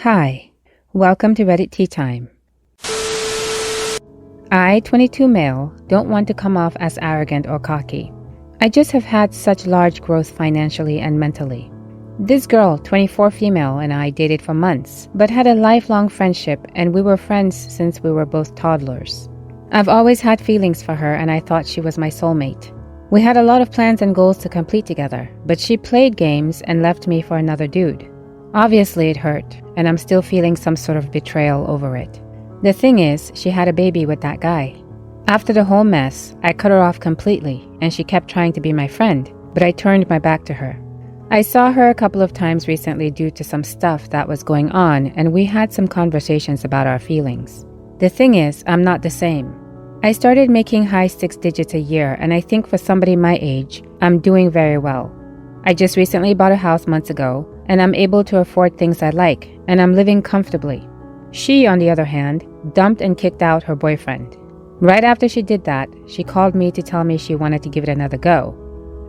Hi, welcome to Reddit Tea Time. I, 22 male, don't want to come off as arrogant or cocky. I just have had such large growth financially and mentally. This girl, 24 female, and I dated for months, but had a lifelong friendship and we were friends since we were both toddlers. I've always had feelings for her and I thought she was my soulmate. We had a lot of plans and goals to complete together, but she played games and left me for another dude. Obviously it hurt, and I'm still feeling some sort of betrayal over it. The thing is, she had a baby with that guy. After the whole mess, I cut her off completely, and she kept trying to be my friend, but I turned my back to her. I saw her a couple of times recently due to some stuff that was going on, and we had some conversations about our feelings. The thing is, I'm not the same. I started making high 6 digits a year, and I think for somebody my age, I'm doing very well. I just recently bought a house months ago, and I'm able to afford things I like, and I'm living comfortably. She, on the other hand, dumped and kicked out her boyfriend. Right after she did that, she called me to tell me she wanted to give it another go.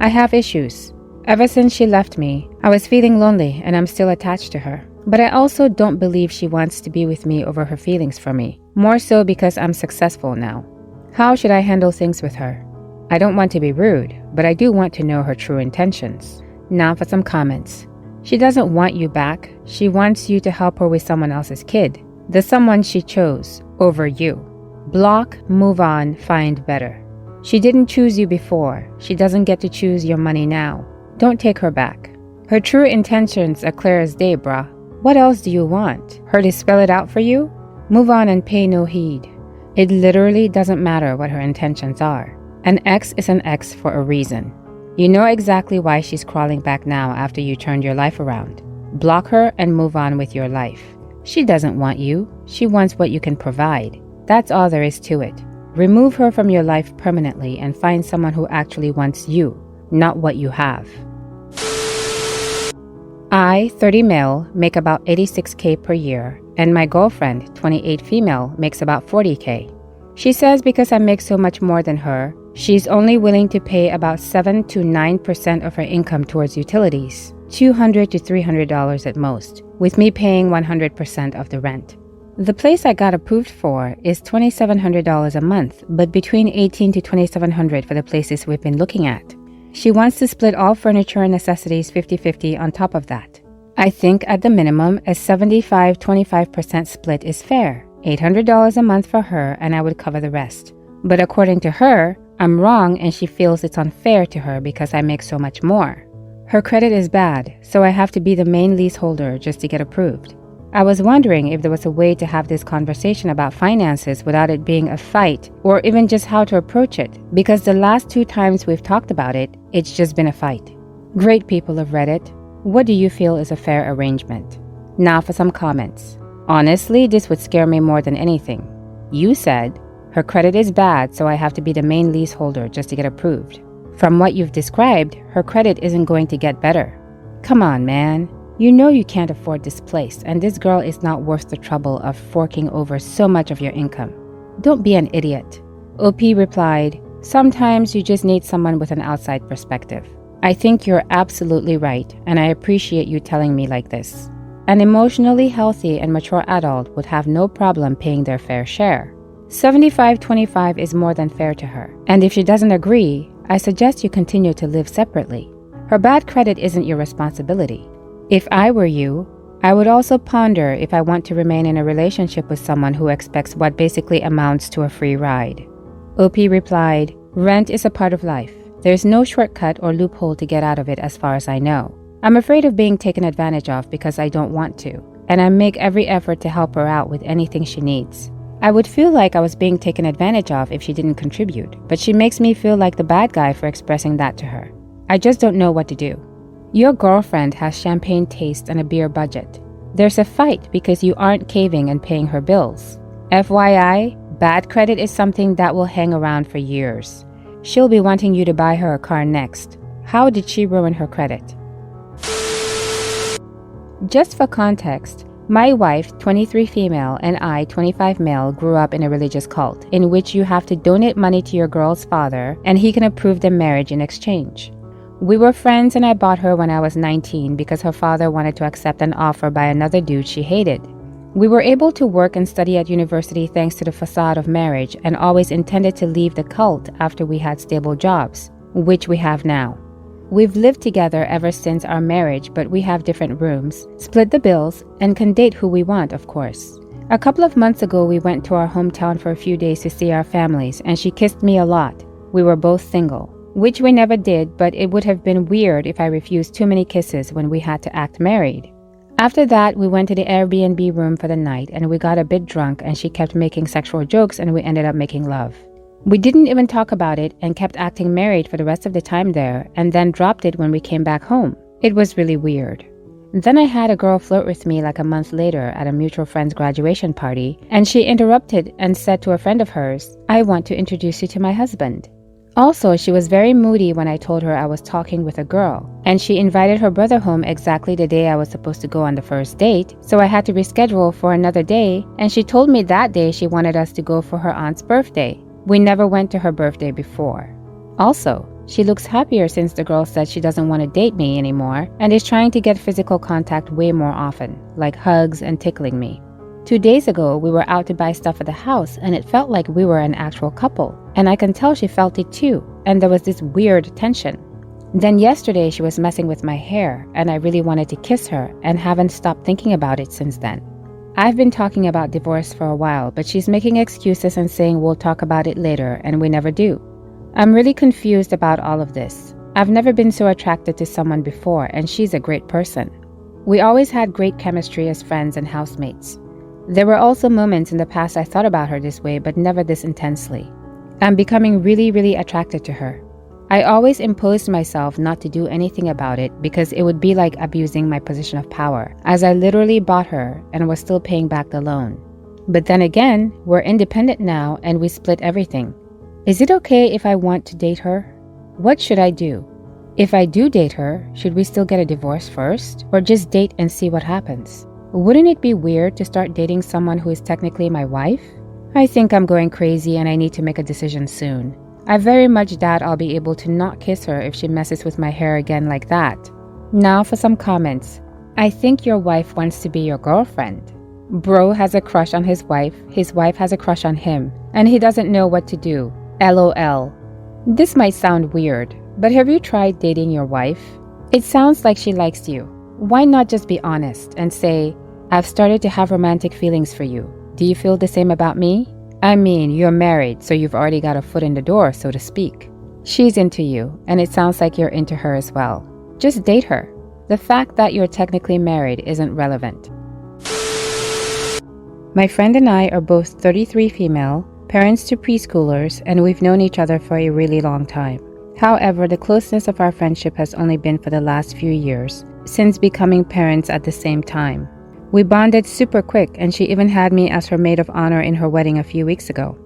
I have issues. Ever since she left me, I was feeling lonely and I'm still attached to her. But I also don't believe she wants to be with me over her feelings for me, more so because I'm successful now. How should I handle things with her? I don't want to be rude, but I do want to know her true intentions. Now for some comments. She doesn't want you back. She wants you to help her with someone else's kid. The someone she chose over you. Block, move on, find better. She didn't choose you before. She doesn't get to choose your money now. Don't take her back. Her true intentions are clear as day, bruh. What else do you want? Her to spell it out for you? Move on and pay no heed. It literally doesn't matter what her intentions are. An ex is an ex for a reason. You know exactly why she's crawling back now after you turned your life around. Block her and move on with your life. She doesn't want you. She wants what you can provide. That's all there is to it. Remove her from your life permanently and find someone who actually wants you, not what you have. I, 30 male, make about $86K per year, and my girlfriend, 28 female, makes about $40K. She says because I make so much more than her, she's only willing to pay about 7 to 9% of her income towards utilities, $200 to $300 at most, with me paying 100% of the rent. The place I got approved for is $2,700 a month, but between $1,800 to $2,700 for the places we've been looking at. She wants to split all furniture and necessities 50-50 on top of that. I think at the minimum, a 75-25% split is fair. $800 a month for her and I would cover the rest. But according to her, I'm wrong and she feels it's unfair to her because I make so much more. Her credit is bad, so I have to be the main leaseholder just to get approved. I was wondering if there was a way to have this conversation about finances without it being a fight, or even just how to approach it, because the last 2 times we've talked about it, it's just been a fight. Great people of Reddit, what do you feel is a fair arrangement? Now for some comments. Honestly, this would scare me more than anything. You said, her credit is bad, so I have to be the main leaseholder just to get approved. From what you've described, her credit isn't going to get better. Come on, man. You know you can't afford this place, and this girl is not worth the trouble of forking over so much of your income. Don't be an idiot. OP replied, sometimes you just need someone with an outside perspective. I think you're absolutely right, and I appreciate you telling me like this. An emotionally healthy and mature adult would have no problem paying their fair share. 75-25 is more than fair to her, and if she doesn't agree, I suggest you continue to live separately. Her bad credit isn't your responsibility. If I were you, I would also ponder if I want to remain in a relationship with someone who expects what basically amounts to a free ride. OP replied, rent is a part of life. There's no shortcut or loophole to get out of it as far as I know. I'm afraid of being taken advantage of because I don't want to, and I make every effort to help her out with anything she needs. I would feel like I was being taken advantage of if she didn't contribute, but she makes me feel like the bad guy for expressing that to her. I just don't know what to do. Your girlfriend has champagne taste and a beer budget. There's a fight because you aren't caving and paying her bills. FYI, bad credit is something that will hang around for years. She'll be wanting you to buy her a car next. How did she ruin her credit? Just for context, my wife, 23 female, and I, 25 male, grew up in a religious cult in which you have to donate money to your girl's father and he can approve the marriage in exchange. We were friends and I bought her when I was 19 because her father wanted to accept an offer by another dude she hated. We were able to work and study at university thanks to the facade of marriage and always intended to leave the cult after we had stable jobs, which we have now. We've lived together ever since our marriage, but we have different rooms, split the bills, and can date who we want, of course. A couple of months ago, we went to our hometown for a few days to see our families, and she kissed me a lot. We were both single, which we never did, but it would have been weird if I refused too many kisses when we had to act married. After that, we went to the Airbnb room for the night, and we got a bit drunk, and she kept making sexual jokes, and we ended up making love. We didn't even talk about it and kept acting married for the rest of the time there, and then dropped it when we came back home. It was really weird. Then I had a girl flirt with me like a month later at a mutual friend's graduation party, and she interrupted and said to a friend of hers, "I want to introduce you to my husband." Also, she was very moody when I told her I was talking with a girl, and she invited her brother home exactly the day I was supposed to go on the first date, so I had to reschedule for another day, and she told me that day she wanted us to go for her aunt's birthday. We never went to her birthday before. Also, she looks happier since the girl said she doesn't want to date me anymore and is trying to get physical contact way more often, like hugs and tickling me. 2 days ago, we were out to buy stuff at the house and it felt like we were an actual couple, and I can tell she felt it too, and there was this weird tension. Then yesterday she was messing with my hair and I really wanted to kiss her and haven't stopped thinking about it since then. I've been talking about divorce for a while, but she's making excuses and saying we'll talk about it later, and we never do. I'm really confused about all of this. I've never been so attracted to someone before, and she's a great person. We always had great chemistry as friends and housemates. There were also moments in the past I thought about her this way, but never this intensely. I'm becoming really attracted to her. I always imposed myself not to do anything about it because it would be like abusing my position of power, as I literally bought her and was still paying back the loan. But then again, we're independent now and we split everything. Is it okay if I want to date her? What should I do? If I do date her, should we still get a divorce first, or just date and see what happens? Wouldn't it be weird to start dating someone who is technically my wife? I think I'm going crazy and I need to make a decision soon. I very much doubt I'll be able to not kiss her if she messes with my hair again like that. Now for some comments. I think your wife wants to be your girlfriend. Bro has a crush on his wife has a crush on him, and he doesn't know what to do. LOL. This might sound weird, but have you tried dating your wife? It sounds like she likes you. Why not just be honest and say, I've started to have romantic feelings for you. Do you feel the same about me? I mean, you're married, so you've already got a foot in the door, so to speak. She's into you, and it sounds like you're into her as well. Just date her. The fact that you're technically married isn't relevant. My friend and I are both 33 female, parents to preschoolers, and we've known each other for a really long time. However, the closeness of our friendship has only been for the last few years, since becoming parents at the same time. We bonded super quick, and she even had me as her maid of honor in her wedding a few weeks ago.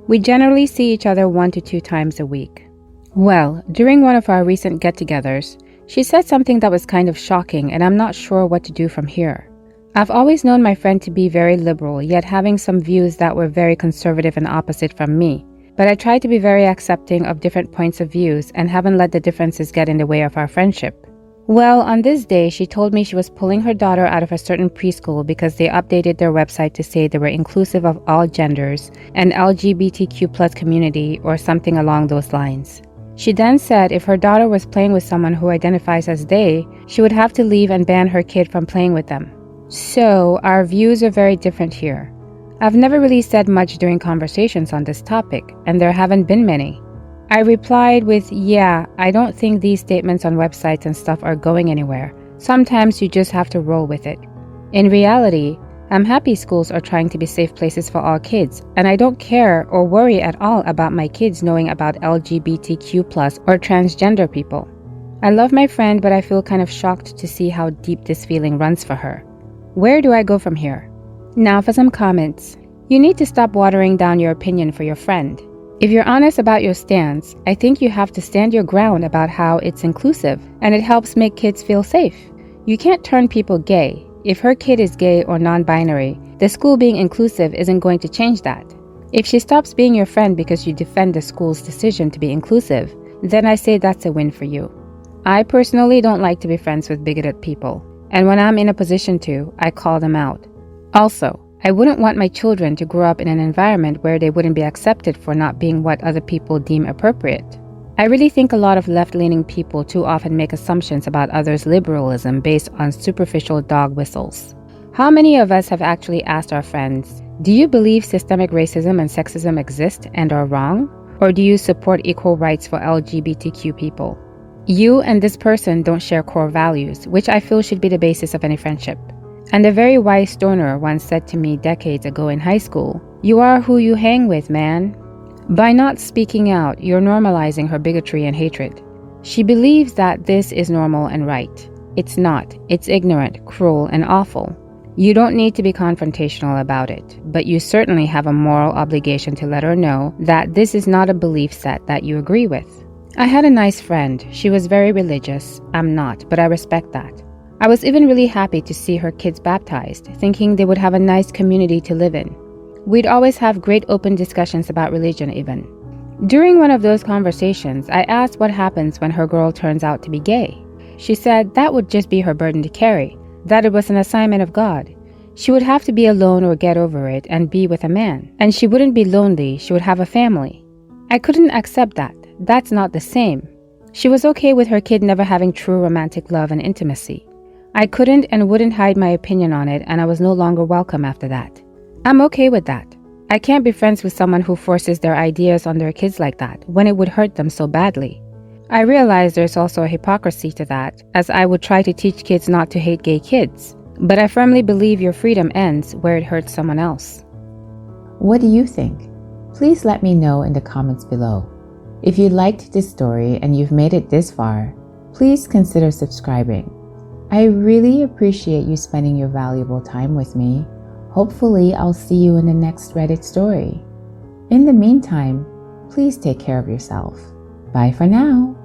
We generally see each other 1 to 2 times a week. Well, during one of our recent get-togethers, she said something that was kind of shocking, and I'm not sure what to do from here. I've always known my friend to be very liberal, yet having some views that were very conservative and opposite from me. But I try to be very accepting of different points of views and haven't let the differences get in the way of our friendship. Well, on this day, she told me she was pulling her daughter out of a certain preschool because they updated their website to say they were inclusive of all genders and LGBTQ+ community or something along those lines. She then said if her daughter was playing with someone who identifies as they, she would have to leave and ban her kid from playing with them. So, our views are very different here. I've never really said much during conversations on this topic, and there haven't been many. I replied with, yeah, I don't think these statements on websites and stuff are going anywhere. Sometimes you just have to roll with it. In reality, I'm happy schools are trying to be safe places for all kids, and I don't care or worry at all about my kids knowing about LGBTQ+ or transgender people. I love my friend, but I feel kind of shocked to see how deep this feeling runs for her. Where do I go from here? Now for some comments. You need to stop watering down your opinion for your friend. If you're honest about your stance, I think you have to stand your ground about how it's inclusive and it helps make kids feel safe. You can't turn people gay. If her kid is gay or non-binary, the school being inclusive isn't going to change that. If she stops being your friend because you defend the school's decision to be inclusive, then I say that's a win for you. I personally don't like to be friends with bigoted people, and when I'm in a position to, I call them out. Also, I wouldn't want my children to grow up in an environment where they wouldn't be accepted for not being what other people deem appropriate. I really think a lot of left-leaning people too often make assumptions about others' liberalism based on superficial dog whistles. How many of us have actually asked our friends, do you believe systemic racism and sexism exist and are wrong? Or do you support equal rights for LGBTQ people? You and this person don't share core values, which I feel should be the basis of any friendship. And a very wise stoner once said to me decades ago in high school, "You are who you hang with, man." By not speaking out, you're normalizing her bigotry and hatred. She believes that this is normal and right. It's not. It's ignorant, cruel, and awful. You don't need to be confrontational about it, but you certainly have a moral obligation to let her know that this is not a belief set that you agree with. I had a nice friend. She was very religious. I'm not, but I respect that. I was even really happy to see her kids baptized, thinking they would have a nice community to live in. We'd always have great open discussions about religion even. During one of those conversations, I asked what happens when her girl turns out to be gay. She said that would just be her burden to carry, that it was an assignment of God. She would have to be alone or get over it and be with a man. And she wouldn't be lonely, she would have a family. I couldn't accept that. That's not the same. She was okay with her kid never having true romantic love and intimacy. I couldn't and wouldn't hide my opinion on it, and I was no longer welcome after that. I'm okay with that. I can't be friends with someone who forces their ideas on their kids like that, when it would hurt them so badly. I realize there's also a hypocrisy to that, as I would try to teach kids not to hate gay kids. But I firmly believe your freedom ends where it hurts someone else. What do you think? Please let me know in the comments below. If you liked this story and you've made it this far, please consider subscribing. I really appreciate you spending your valuable time with me. Hopefully, I'll see you in the next Reddit story. In the meantime, please take care of yourself. Bye for now.